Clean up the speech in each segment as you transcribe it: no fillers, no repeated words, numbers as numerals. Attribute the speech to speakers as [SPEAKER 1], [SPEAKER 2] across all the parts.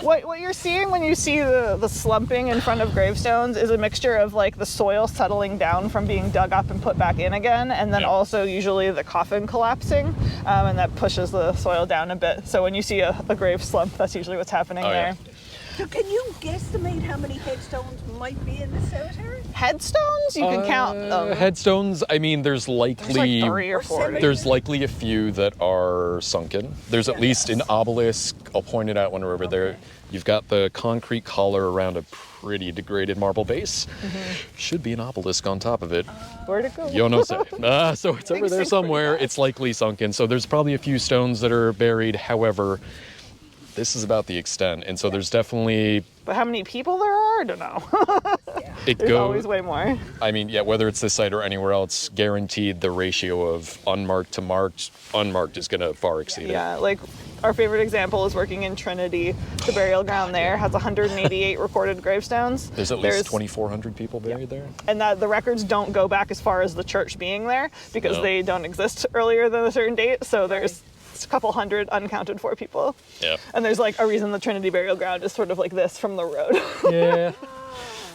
[SPEAKER 1] What you're seeing when you see the slumping in front of gravestones is a mixture of like the soil settling down from being dug up and put back in again, and then also usually the coffin collapsing, and that pushes the soil down a bit. So when you see a grave slump, that's usually what's happening there.
[SPEAKER 2] Yeah.
[SPEAKER 3] So can you guesstimate how many headstones might be in the cemetery?
[SPEAKER 1] Headstones? You can count them.
[SPEAKER 2] Headstones, I mean, there's likely...
[SPEAKER 1] There's like 3 or 4.
[SPEAKER 2] There's likely a few that are sunken. There's at least an obelisk. I'll point it out when we're over there. You've got the concrete collar around a pretty degraded marble base. Should be an obelisk on top of it.
[SPEAKER 1] Where'd it go?
[SPEAKER 2] Yo no sé. So it's over there somewhere. It's likely sunken. So there's probably a few stones that are buried. However, this is about the extent. And so there's definitely...
[SPEAKER 1] But how many people there are? I don't know. There's always way more.
[SPEAKER 2] I mean, yeah, whether it's this site or anywhere else, guaranteed the ratio of unmarked to marked, unmarked is going to far exceed it.
[SPEAKER 1] Yeah, like our favorite example is working in Trinity. The burial ground there has 188 recorded gravestones.
[SPEAKER 2] There's at least 2,400 people buried there.
[SPEAKER 1] And the records don't go back as far as the church being there because they don't exist earlier than a certain date. So there's a couple hundred unaccounted for people.
[SPEAKER 2] Yeah.
[SPEAKER 1] And there's like a reason the Trinity burial ground is sort of like this from the road.
[SPEAKER 2] Yeah.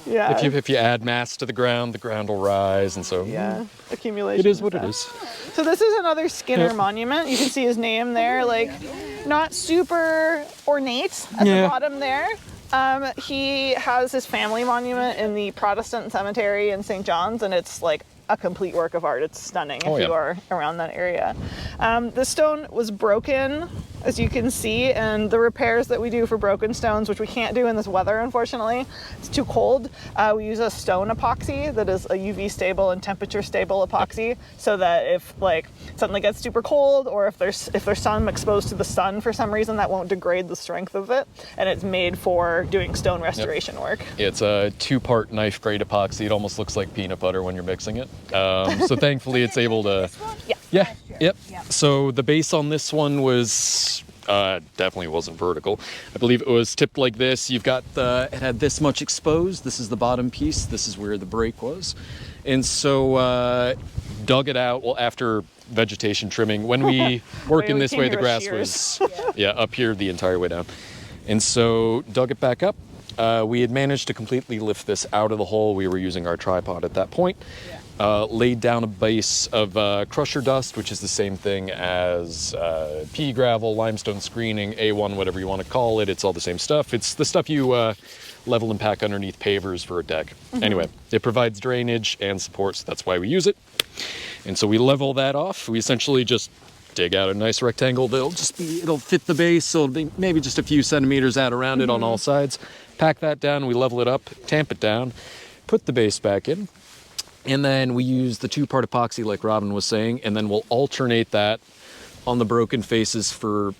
[SPEAKER 1] Yeah.
[SPEAKER 2] If you add mass to the ground will rise, and so
[SPEAKER 1] accumulation.
[SPEAKER 2] It is what it is.
[SPEAKER 1] So this is another Skinner monument. You can see his name there, like not super ornate at the bottom there. He has his family monument in the Protestant cemetery in St. John's, and it's like a complete work of art. It's stunning if you are around that area. The stone was broken, as you can see, and the repairs that we do for broken stones, which we can't do in this weather, unfortunately, it's too cold. We use a stone epoxy that is a UV stable and temperature stable epoxy, so that if like something gets super cold, or if there's some exposed to the sun for some reason, that won't degrade the strength of it, and it's made for doing stone restoration work.
[SPEAKER 2] It's a 2-part knife grade epoxy. It almost looks like peanut butter when you're mixing it. So thankfully it's able to... Yep. So the base on this one was... definitely wasn't vertical. I believe it was tipped like this. You've got it had this much exposed. This is the bottom piece. This is where the break was. And so dug it out, well, after vegetation trimming. When we work in this way, the grass was up here the entire way down. And so dug it back up. We had managed to completely lift this out of the hole. We were using our tripod at that point. Laid down a base of crusher dust, which is the same thing as pea gravel, limestone screening, A1, whatever you want to call it. It's all the same stuff. It's the stuff you level and pack underneath pavers for a deck. Anyway, it provides drainage and support, so that's why we use it. And so we level that off. We essentially just dig out a nice rectangle it'll fit the base, so it'll be maybe just a few centimeters out around it on all sides. Pack that down, we level it up, tamp it down, put the base back in. And then we use the 2-part epoxy like Robin was saying, and then we'll alternate that on the broken faces for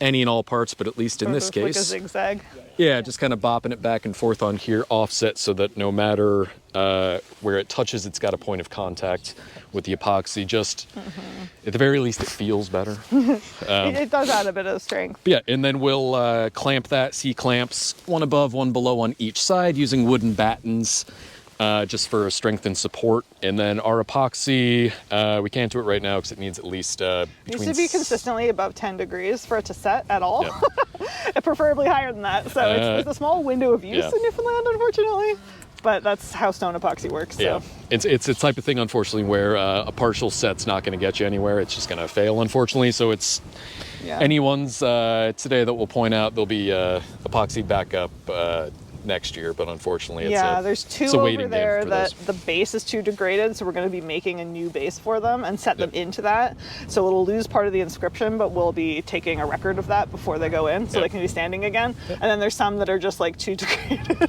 [SPEAKER 2] any and all parts, but at least in this case.
[SPEAKER 1] Like a zigzag.
[SPEAKER 2] Yeah, just kind of bopping it back and forth on here, offset, so that no matter where it touches, it's got a point of contact with the epoxy. Just, at the very least, it feels better.
[SPEAKER 1] It does add a bit of strength.
[SPEAKER 2] Yeah, and then we'll clamp that, C-clamps, one above, one below on each side, using wooden battens. Just for strength and support. And then our epoxy, we can't do it right now because it needs at least
[SPEAKER 1] It needs to be consistently above 10 degrees for it to set at all. Preferably higher than that. So it's a small window of use in Newfoundland, unfortunately. But that's how stone epoxy works. So.
[SPEAKER 2] Yeah, it's a type of thing, unfortunately, where a partial set's not going to get you anywhere. It's just going to fail, unfortunately. So it's anyone's today that we'll point out there'll be epoxy backup next year, but unfortunately
[SPEAKER 1] there's 2 over there that the base is too degraded, so we're going to be making a new base for them and set them into that, so it'll lose part of the inscription, but we'll be taking a record of that before they go in, so they can be standing again. And then there's some that are just like too degraded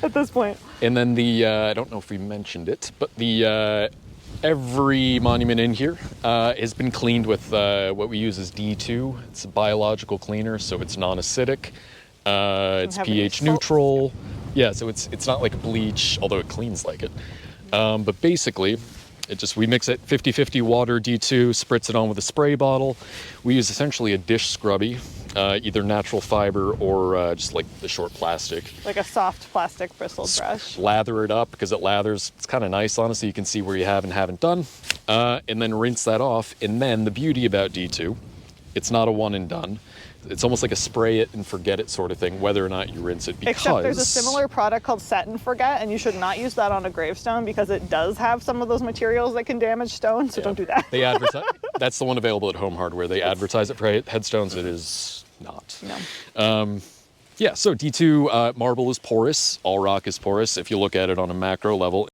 [SPEAKER 1] at this point.
[SPEAKER 2] And then the I don't know if we mentioned it, but the every monument in here has been cleaned with what we use as D2. It's a biological cleaner, so it's non-acidic. It's pH neutral. Yeah, so it's not like bleach, although it cleans like it. But basically, we mix it 50-50 water, D2, spritz it on with a spray bottle. We use essentially a dish scrubby, either natural fiber or just like the short plastic.
[SPEAKER 1] Like a soft plastic bristled brush.
[SPEAKER 2] Lather it up because it lathers. It's kind of nice on it, so you can see where you have and haven't done. And then rinse that off. And then the beauty about D2, it's not a one and done. It's almost like a spray it and forget it sort of thing, whether or not you rinse it. Because
[SPEAKER 1] Except there's a similar product called Set and Forget, and you should not use that on a gravestone because it does have some of those materials that can damage stones, so don't do that.
[SPEAKER 2] They advertise. That's the one available at Home Hardware. They advertise it for headstones. It is not.
[SPEAKER 1] No.
[SPEAKER 2] Yeah, so D2 marble is porous. All rock is porous if you look at it on a macro level.